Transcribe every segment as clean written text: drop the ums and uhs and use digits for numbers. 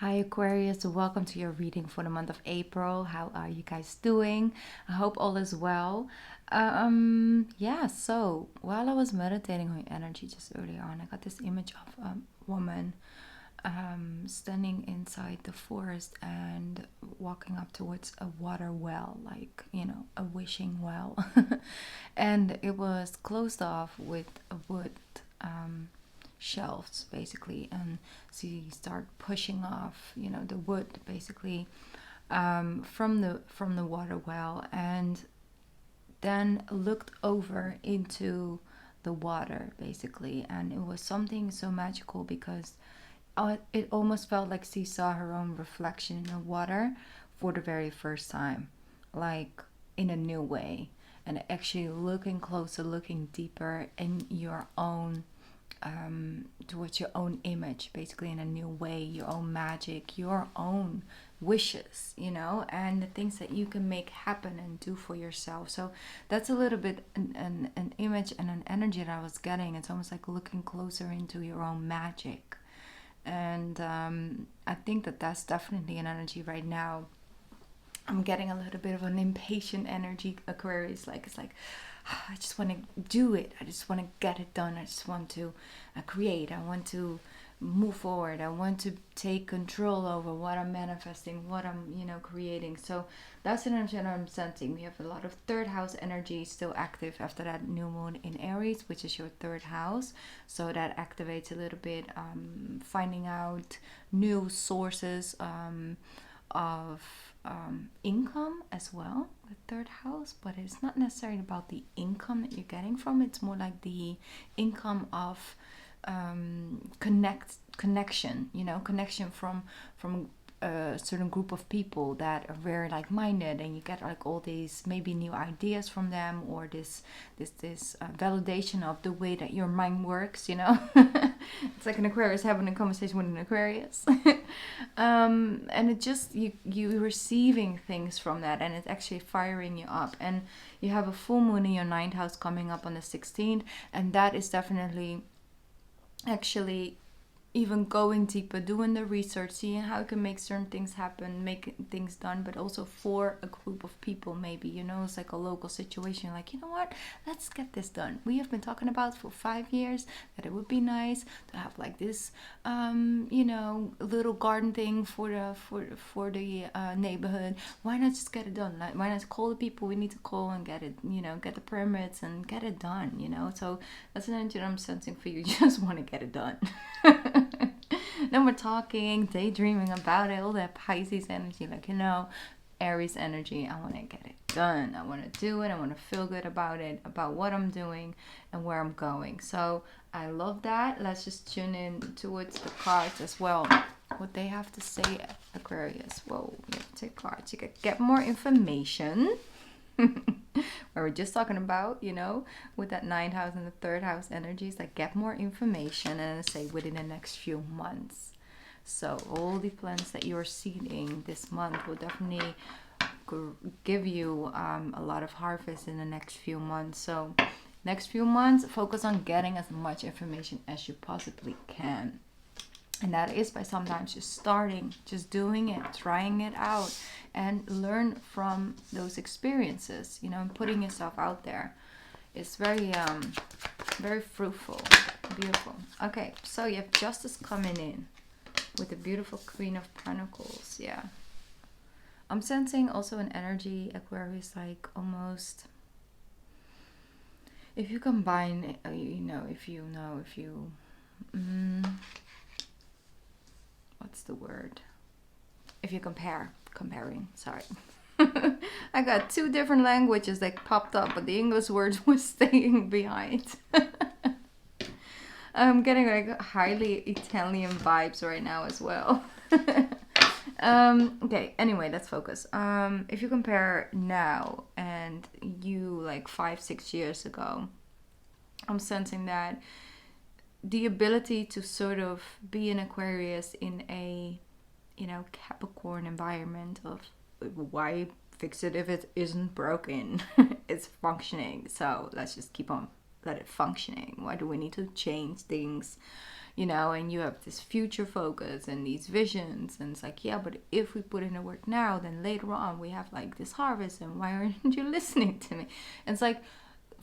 Hi Aquarius, welcome to your reading for the month of April. How are you guys doing? I hope all is well. So while I was meditating on energy just earlier on, I got this image of a woman standing inside the forest and walking up towards a water well, like, a wishing well. And it was closed off with a wood. Shelves basically, and so you start pushing off the wood basically, from the water well, and then looked over into the water basically. And it was something so magical because it almost felt like she saw her own reflection in the water for the very first time, like in a new way, and actually looking closer, looking deeper in your own, towards your own image, basically in a new way, your own magic, your own wishes, and the things that you can make happen and do for yourself. So that's a little bit an image and an energy that I was getting. It's almost like looking closer into your own magic. And I think that that's definitely an energy right now. I'm getting a little bit of an impatient energy, Aquarius. Like, it's like, I just want to do it. I just want to get it done. I just want to create. I want to move forward. I want to take control over what I'm manifesting, what I'm, creating. So that's an energy that I'm sensing. We have a lot of third house energy still active after that new moon in Aries, which is your third house. So that activates a little bit, finding out new sources of income as well, the third house. But it's not necessarily about the income that you're getting from. It's more like the income of connection, connection from a certain group of people that are very like-minded, and you get like all these maybe new ideas from them, or this validation of the way that your mind works. It's like an Aquarius having a conversation with an Aquarius. And it just, you receiving things from that, and it's actually firing you up. And you have a full moon in your ninth house coming up on the 16th, and that is definitely actually even going deeper, doing the research, seeing how you can make certain things happen, make things done, but also for a group of people. Maybe, it's like a local situation, like, you know what, let's get this done. We have been talking about for 5 years that it would be nice to have like this little garden thing for the neighborhood. Why not just get it done? Like, why not call the people we need to call and get it, get the permits and get it done. So that's an energy that I'm sensing for you. You just want to get it done. Then we're talking, daydreaming about it, all that Pisces energy, like, Aries energy. I want to get it done. I want to do it. I want to feel good about it, about what I'm doing and where I'm going. So I love that. Let's just tune in towards the cards as well, what they have to say, Aquarius. Whoa, you have to take cards. You can get more information. Where we're just talking about, with that ninth house and the third house energies, like get more information, and say within the next few months. So all the plans that you're seeding this month will definitely give you a lot of harvest in the next few months. So next few months, focus on getting as much information as you possibly can. And that is by sometimes just starting, just doing it, trying it out, and learn from those experiences, and putting yourself out there. It's very, very fruitful, beautiful. Okay, so you have Justice coming in with the beautiful Queen of Pentacles. Yeah. I'm sensing also an energy, Aquarius, like almost, if you combine, what's the word? If you comparing, sorry. I got two different languages that popped up, but the English words were staying behind. I'm getting like highly Italian vibes right now as well. Okay, anyway, let's focus. If you compare now and you like 5-6 years ago, I'm sensing that the ability to sort of be an Aquarius in a, Capricorn environment of, why fix it if it isn't broken? It's functioning, so let's just keep on let it functioning? Why do we need to change things? You know, and you have this future focus and these visions, and it's like, yeah, but if we put in the work now, then later on we have like this harvest, and why aren't you listening to me? And it's like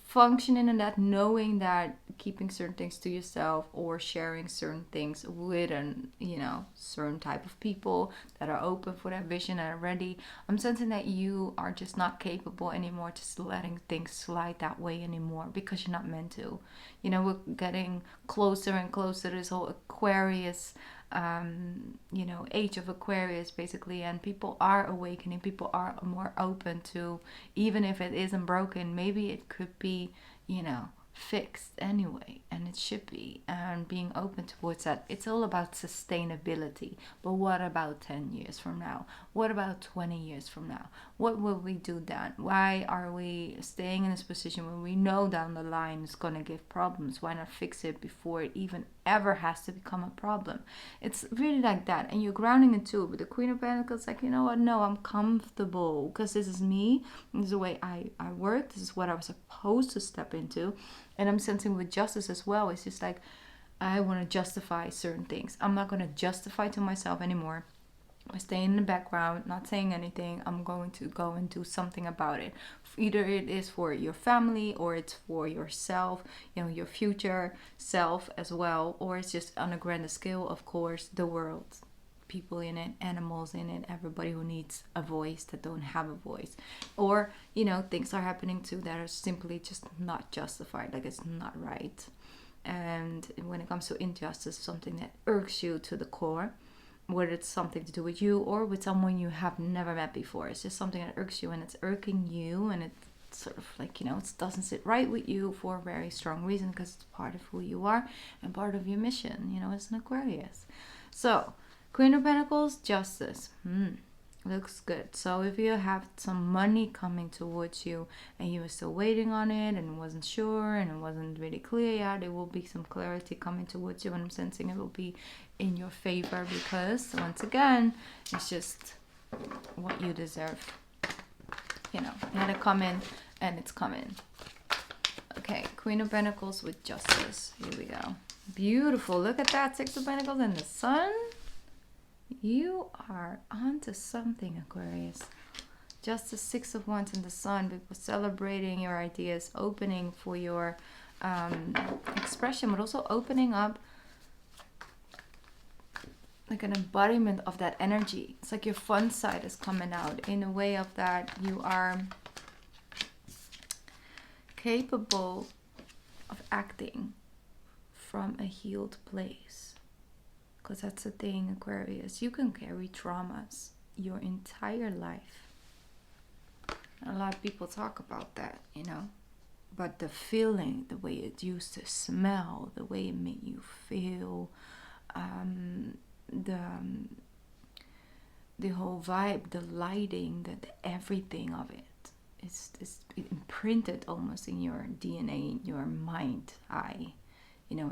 functioning in that, knowing that keeping certain things to yourself or sharing certain things with an, you know, certain type of people that are open for that vision and are ready. I'm sensing that you are just not capable anymore, just letting things slide that way anymore, because you're not meant to. You know, we're getting closer and closer to this whole Aquarius, you know, age of Aquarius basically, and people are awakening, people are more open to, even if it isn't broken, maybe it could be, you know, fixed anyway, and it should be, and being open towards that. It's all about sustainability. But what about 10 years from now? What about 20 years from now? What will we do then? Why are we staying in this position when we know down the line it's going to give problems? Why not fix it before it even ever has to become a problem? It's really like that, and you're grounding it too. But the Queen of Pentacles, like, you know what, no, I'm comfortable because this is me, this is the way I work, this is what I was supposed to step into. And I'm sensing with justice as well, it's just like, I want to justify certain things. I'm not going to justify to myself anymore. I stay in the background, not saying anything. I'm going to go and do something about it. Either it is for your family, or it's for yourself, you know, your future self as well, or it's just on a grander scale, of course, the world, people in it, animals in it, everybody who needs a voice that don't have a voice. Or, you know, things are happening too that are simply just not justified, like it's not right. And when it comes to injustice, something that irks you to the core, whether it's something to do with you or with someone you have never met before, it's just something that irks you, and it's irking you, and it's sort of like, you know, it doesn't sit right with you for a very strong reason, because it's part of who you are and part of your mission, you know, as an Aquarius. So Queen of Pentacles, justice. Looks good. So if you have some money coming towards you and you were still waiting on it and wasn't sure and it wasn't really clear yet, there will be some clarity coming towards you, and I'm sensing it will be in your favor, because once again, it's just what you deserve. You know, let it come in, and it's coming. Okay, Queen of Pentacles with justice. Here we go. Beautiful. Look at that. Six of Pentacles and the Sun. You are onto something, Aquarius. Just the Six of Wands and the Sun, people celebrating your ideas, opening for your expression, but also opening up like an embodiment of that energy. It's like your fun side is coming out in a way of that you are capable of acting from a healed place. Because that's the thing, Aquarius. You can carry traumas your entire life. A lot of people talk about that, you know. But the feeling, the way it used to smell, the way it made you feel, the whole vibe, the lighting, the everything of it, it's imprinted almost in your DNA, in your mind eye. You know,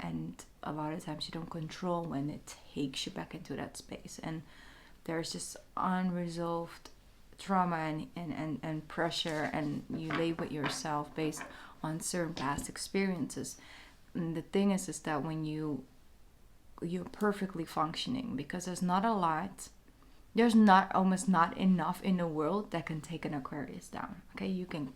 and a lot of times you don't control when it takes you back into that space, and there's just unresolved trauma and pressure, and you label yourself based on certain past experiences. And the thing is that when you're perfectly functioning, because there's not a lot, there's almost not enough in the world that can take an Aquarius down. Okay, you can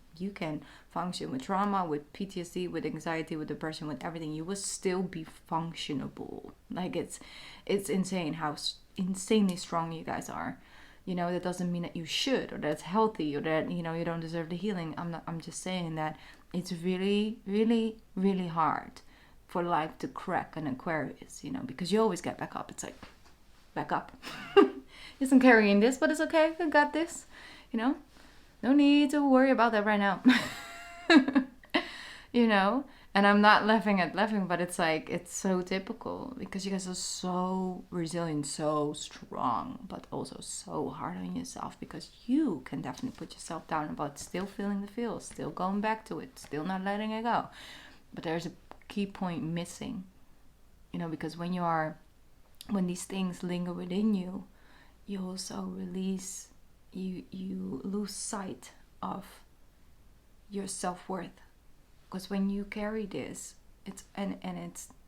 function with trauma, with PTSD, with anxiety, with depression, with everything. You will still be functionable. Like it's insane how insanely strong you guys are. You know, that doesn't mean that you should, or that it's healthy, or that, you know, you don't deserve the healing. I'm just saying that it's really, really, really hard for life to crack an Aquarius, you know, because you always get back up. It's like, back up. Yes, I'm carrying this, but it's okay. I got this. You know, no need to worry about that right now. You know, and I'm not laughing, but it's like, it's so typical, because you guys are so resilient, so strong, but also so hard on yourself, because you can definitely put yourself down about still feeling the feels, still going back to it, still not letting it go. But there's a key point missing, you know, because when these things linger within you, you also release, you lose sight of your self-worth. Because when you carry this,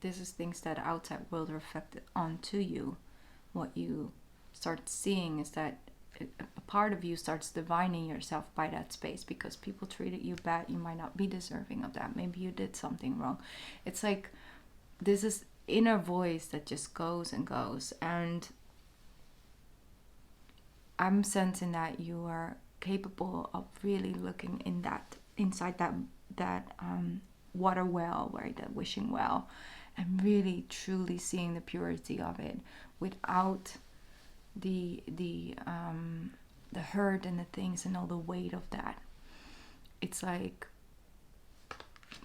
this is things that the outside world reflected onto you. What you start seeing is that a part of you starts divining yourself by that space, because people treated you bad. You might not be deserving of that. Maybe you did something wrong. It's like this is inner voice that just goes and goes. And I'm sensing that you are capable of really looking inside that water well, right, that wishing well, and really truly seeing the purity of it without the hurt and the things and all the weight of that. It's like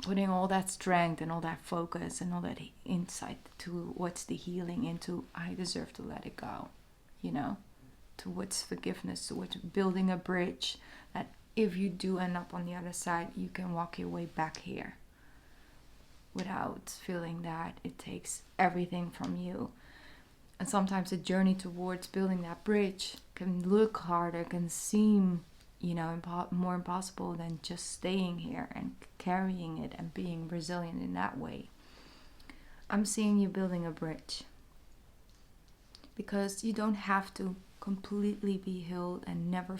putting all that strength and all that focus and all that insight to what's the healing into I deserve to let it go, towards forgiveness, towards building a bridge that if you do end up on the other side, you can walk your way back here without feeling that it takes everything from you. And sometimes the journey towards building that bridge can look harder, can seem, more impossible than just staying here and carrying it and being resilient in that way. I'm seeing you building a bridge, because you don't have to completely be healed and never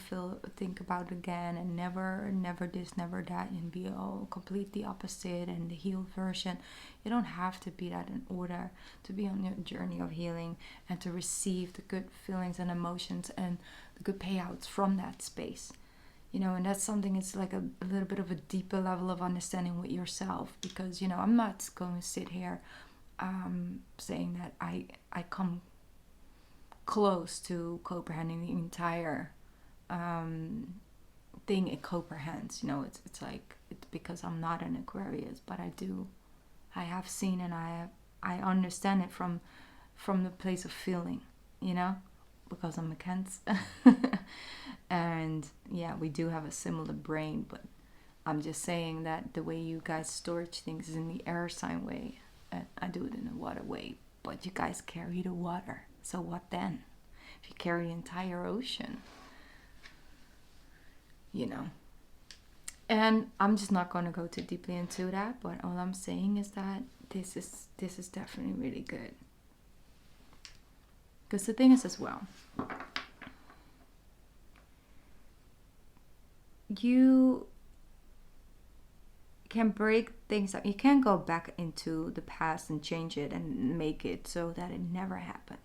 think about it again, and never this, never that, and be all completely opposite and the healed version. You don't have to be that in order to be on your journey of healing and to receive the good feelings and emotions and the good payouts from that space. And that's something, it's like a little bit of a deeper level of understanding with yourself, because I'm not going to sit here saying that I come close to comprehending the entire thing it comprehends. It's like, it's because I'm not an Aquarius, but I have seen, and I understand it from the place of feeling, because I'm a Cancer. And yeah, we do have a similar brain, but I'm just saying that the way you guys storage things is in the air sign way, and I do it in the water way. But you guys carry the water, so what then? If you carry the entire ocean, And I'm just not going to go too deeply into that, but all I'm saying is that this is definitely really good. Because the thing is as well, you can break things up. You can't go back into the past and change it and make it so that it never happened.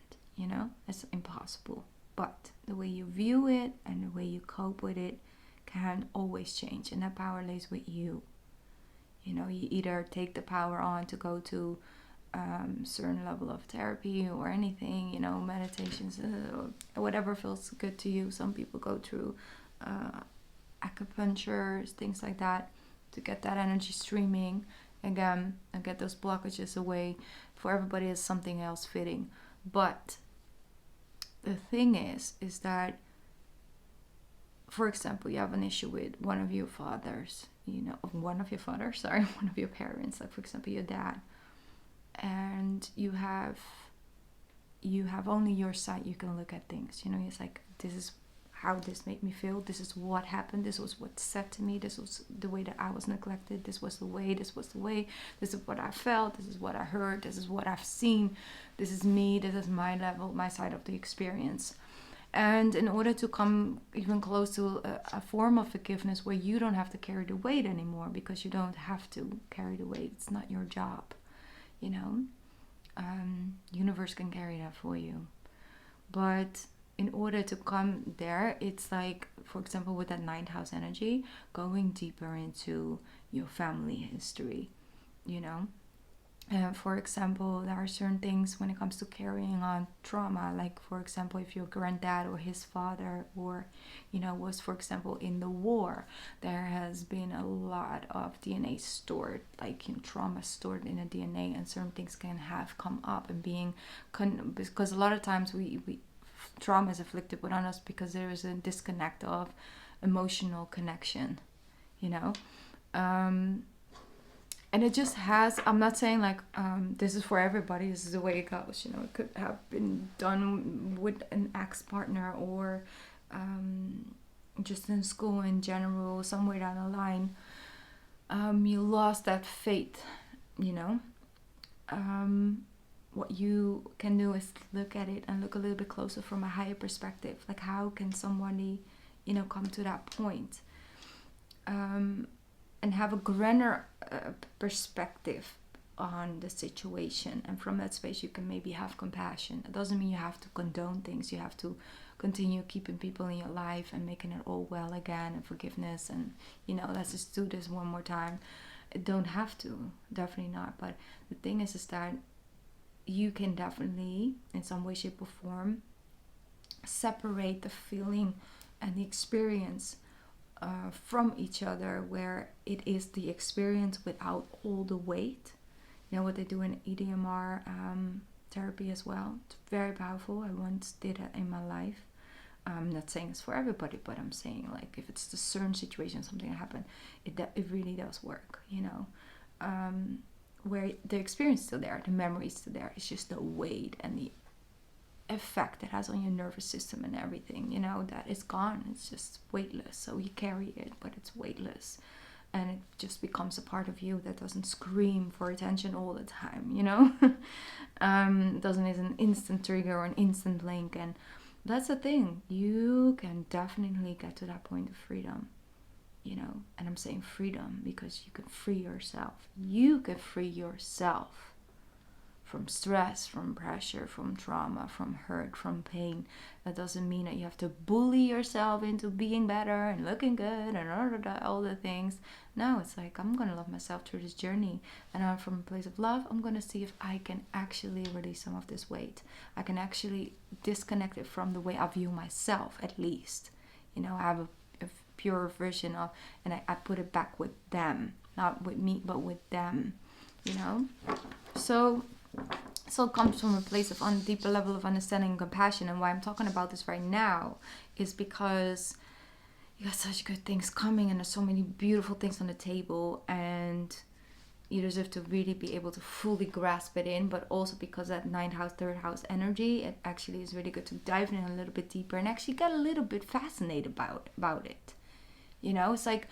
It's impossible. But the way you view it and the way you cope with it can always change, and that power lays with you. You either take the power on to go to certain level of therapy or anything, meditations, or whatever feels good to you. Some people go through acupuncture, things like that, to get that energy streaming again and get those blockages away. For everybody, is something else fitting. But the thing is that, for example, you have an issue with one of your parents, one of your parents, like for example your dad, and you have only your side you can look at things. It's like, this is how this made me feel, this is what happened, this was what's said to me, this was the way that I was neglected, this was the way, this is what I felt, this is what I heard, this is what I've seen, this is me, this is my level, my side of the experience. And in order to come even close to a form of forgiveness where you don't have to carry the weight anymore, because you don't have to carry the weight, it's not your job, universe can carry that for you. But in order to come there, it's like, for example, with that ninth house energy, going deeper into your family history, For example, there are certain things when it comes to carrying on trauma, like for example, if your granddad or his father or, was, for example, in the war, there has been a lot of DNA stored, like trauma stored in the DNA, and certain things can have come up and because a lot of times we trauma is afflicted on us because there is a disconnect of emotional connection, and it just has, I'm not saying like this is for everybody, this is the way it goes, it could have been done with an ex-partner or just in school in general, somewhere down the line. You lost that faith, you know. What you can do is look at it and look a little bit closer from a higher perspective. Like, how can somebody, you know, come to that point? And have a grander perspective on the situation. And from that space, you can maybe have compassion. It doesn't mean you have to condone things. You have to continue keeping people in your life and making it all well again, and forgiveness. And, you know, let's just do this one more time. It don't have to. Definitely not. But the thing is that you can definitely, in some way, shape, or form, separate the feeling and the experience from each other, where it is the experience without all the weight. You know what they do in EDMR therapy as well. It's very powerful. I once did it in my life. I'm not saying it's for everybody, but I'm saying, like, if it's a certain situation, something happened, it really does work, you know. Where the experience is still there, the memory is still there. It's just the weight and the effect it has on your nervous system and everything, you know, that is gone. It's just weightless. So you carry it, but it's weightless, and it just becomes a part of you that doesn't scream for attention all the time, you know. It doesn't is an instant trigger or an instant link. And that's the thing, you can definitely get to that point of freedom, you know. And I'm saying freedom because you can free yourself. You can free yourself from stress, from pressure, from trauma, from hurt, from pain. That doesn't mean that you have to bully yourself into being better and looking good and all the things. No, it's like, I'm going to love myself through this journey. And from a place of love, I'm going to see if I can actually release some of this weight. I can actually disconnect it from the way I view myself, at least. You know, I have a pure version of, and I put it back with them. Not with me, but with them, you know. So it comes from a place of deeper level of understanding and compassion. And why I'm talking about this right now is because you got such good things coming, and there's so many beautiful things on the table, and you deserve to really be able to fully grasp it in. But also because that 9th house, 3rd house energy, it actually is really good to dive in a little bit deeper and actually get a little bit fascinated about it. You know, it's like,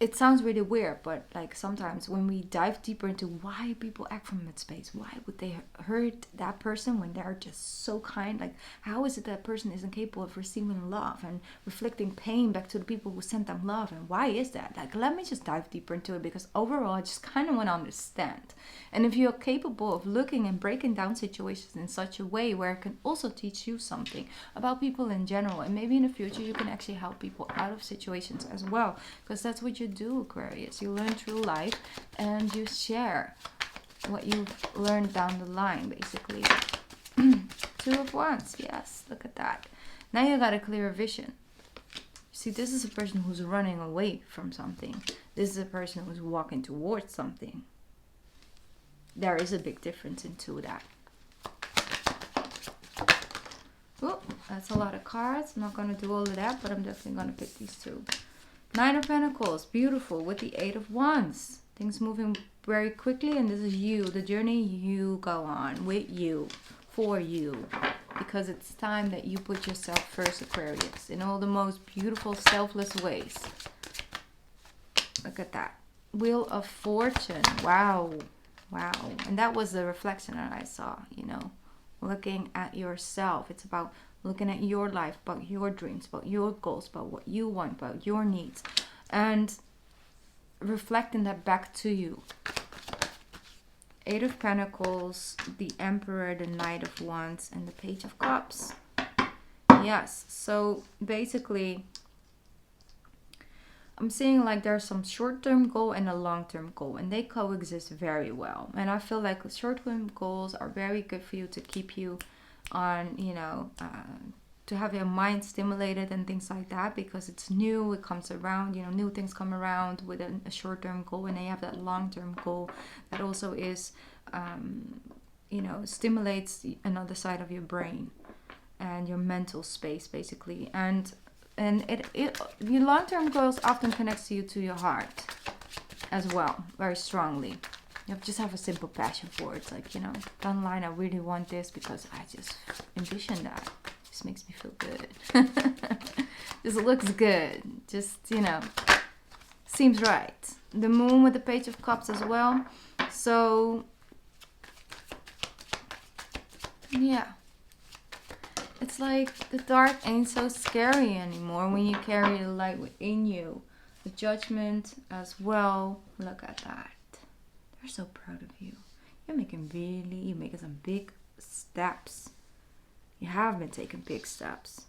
it sounds really weird, but like sometimes when we dive deeper into why people act from that space, why would they hurt that person when they're just so kind? Like, how is it that person isn't capable of receiving love and reflecting pain back to the people who sent them love? And why is that? Like, let me just dive deeper into it, because overall I just kind of want to understand. And if you're capable of looking and breaking down situations in such a way where it can also teach you something about people in general, and maybe in the future you can actually help people out of situations as well, because that's what you do, Aquarius. You learn through life and you share what you've learned down the line, basically. 2 of Wands, yes, look at that. Now you got a clearer vision. See, this is a person who's running away from something. This is a person who's walking towards something. There is a big difference into that. Oh, that's a lot of cards. I'm not going to do all of that, but I'm definitely going to pick these 2. 9 of Pentacles, beautiful, with the 8 of Wands. Things moving very quickly, and this is you, the journey you go on, with you, for you. Because it's time that you put yourself first, Aquarius, in all the most beautiful, selfless ways. Look at that. Wheel of Fortune, wow, wow. And that was the reflection that I saw, you know, looking at yourself. It's about looking at your life, about your dreams, about your goals, about what you want, about your needs, and reflecting that back to you. 8 of Pentacles, the Emperor, the Knight of Wands, and the Page of Cups. Yes, so basically, I'm seeing like there's some short-term goal and a long-term goal, and they coexist very well. And I feel like short-term goals are very good for you to keep you on, you know, to have your mind stimulated and things like that, because it's new, it comes around, you know, new things come around with a short-term goal, and they have that long-term goal that also is, you know, stimulates another side of your brain and your mental space, basically. And your long-term goals often connects you to your heart as well, very strongly. You just have a simple passion for it. It's like, you know, down the line, I really want this because I just envision that. This makes me feel good. This looks good. Just, you know, Seems right. The moon with the Page of Cups as well. So, yeah. It's like the dark ain't so scary anymore when you carry the light within you. The Judgment as well. Look at that. They're so proud of you. You're making some big steps. You have been taking big steps.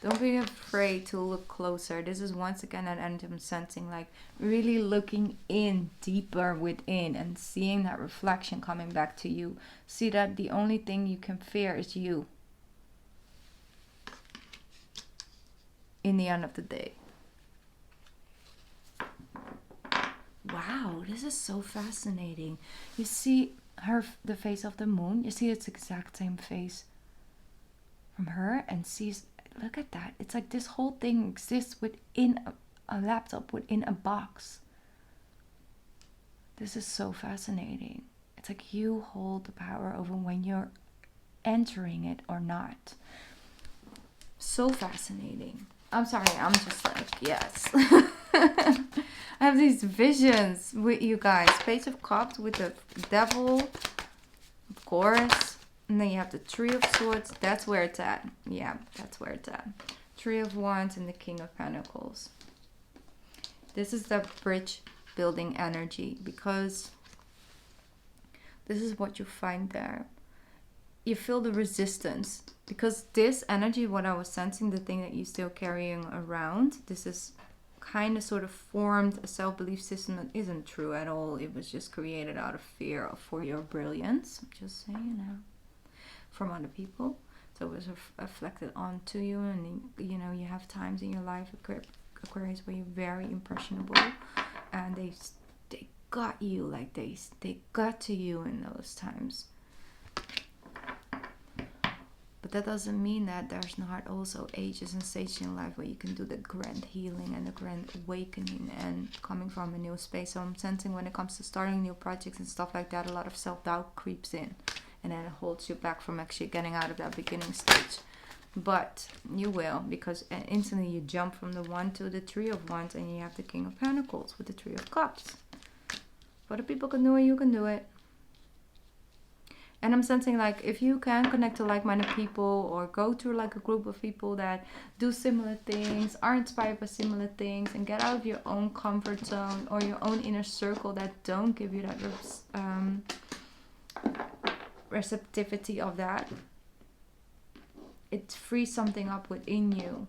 Don't be afraid to look closer. This is once again an energy I'm sensing, like really looking in deeper within and seeing that reflection coming back to you. See that the only thing you can fear is you. In the end of the day. Wow, this is so fascinating. You see the face of the moon. You see it's the exact same face from her, and sees. Look at that. It's like this whole thing exists within a laptop, within a box. This is so fascinating. It's like you hold the power over when you're entering it or not. So fascinating. I'm sorry, I'm just like, yes. I have these visions with you guys. Page of Cups with the Devil, of course. And then you have the Three of Swords. That's where it's at. Yeah, that's where it's at. Three of Wands and the King of Pentacles. This is the bridge building energy, because this is what you find there. You feel the resistance, because this energy, what I was sensing, the thing that you're still carrying around, this is kind of sort of formed a self-belief system that isn't true at all. It was just created out of fear for your brilliance. Just so you know. From other people, so it was reflected onto you, and you know, you have times in your life, Aquarius, where you're very impressionable, and they got you, like they got to you in those times. But that doesn't mean that there's not also ages and stages in life where you can do the grand healing and the grand awakening and coming from a new space. So I'm sensing when it comes to starting new projects and stuff like that, a lot of self-doubt creeps in. And then it holds you back from actually getting out of that beginning stage. But you will, because instantly you jump from the One to the Three of Wands, and you have the King of Pentacles with the Three of Cups. If other people can do it, you can do it. And I'm sensing, like, if you can connect to like-minded people, or go to like a group of people that do similar things, are inspired by similar things, and get out of your own comfort zone or your own inner circle that don't give you that receptivity of that, it frees something up within you.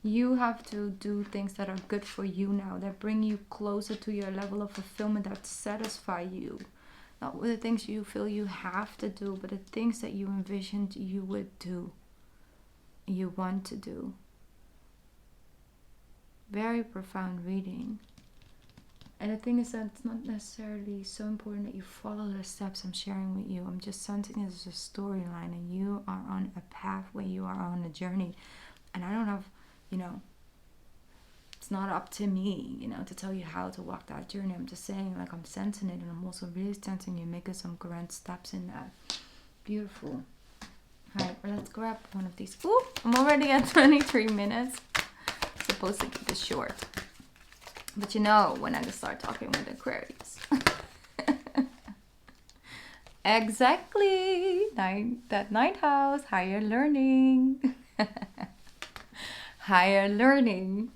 You have to do things that are good for you now, that bring you closer to your level of fulfillment, that satisfy you. Not with the things you feel you have to do, but the things that you envisioned you would do, you want to do. Very profound reading. And the thing is that it's not necessarily so important that you follow the steps I'm sharing with you. I'm just sensing it as a storyline, and you are on a pathway, you are on a journey. And I don't have, you know, it's not up to me, you know, to tell you how to walk that journey. I'm just saying, like, I'm sensing it, and I'm also really sensing you making some grand steps in that. Beautiful. Alright, well, let's grab one of these. Ooh, I'm already at 23 minutes. I'm supposed to keep this short. But you know, when I just start talking with Aquarius. Exactly. That ninth house, higher learning. Higher learning.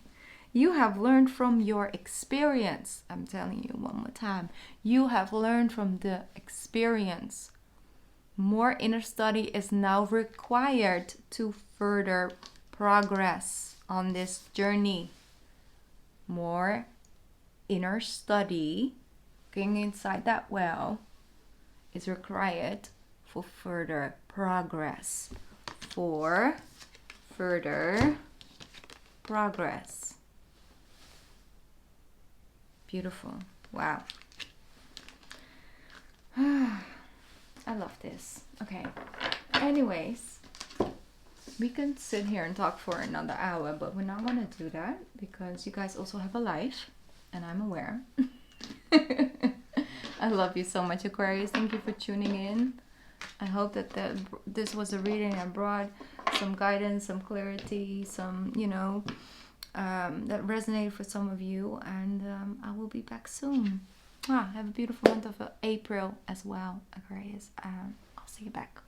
You have learned from your experience. I'm telling you one more time. You have learned from the experience. More inner study is now required to further progress on this journey. More inner study, looking inside that well, is required for further progress. For further progress. Beautiful. Wow. I love this. Okay. Anyways, we can sit here and talk for another hour, but we're not going to do that because you guys also have a life, and I'm aware. I love you so much, Aquarius. Thank you for tuning in. I hope that this was a reading that brought some guidance, some clarity, some, that resonated for some of you. And I will be back soon. Have a beautiful month of April as well, Aquarius. I'll see you back.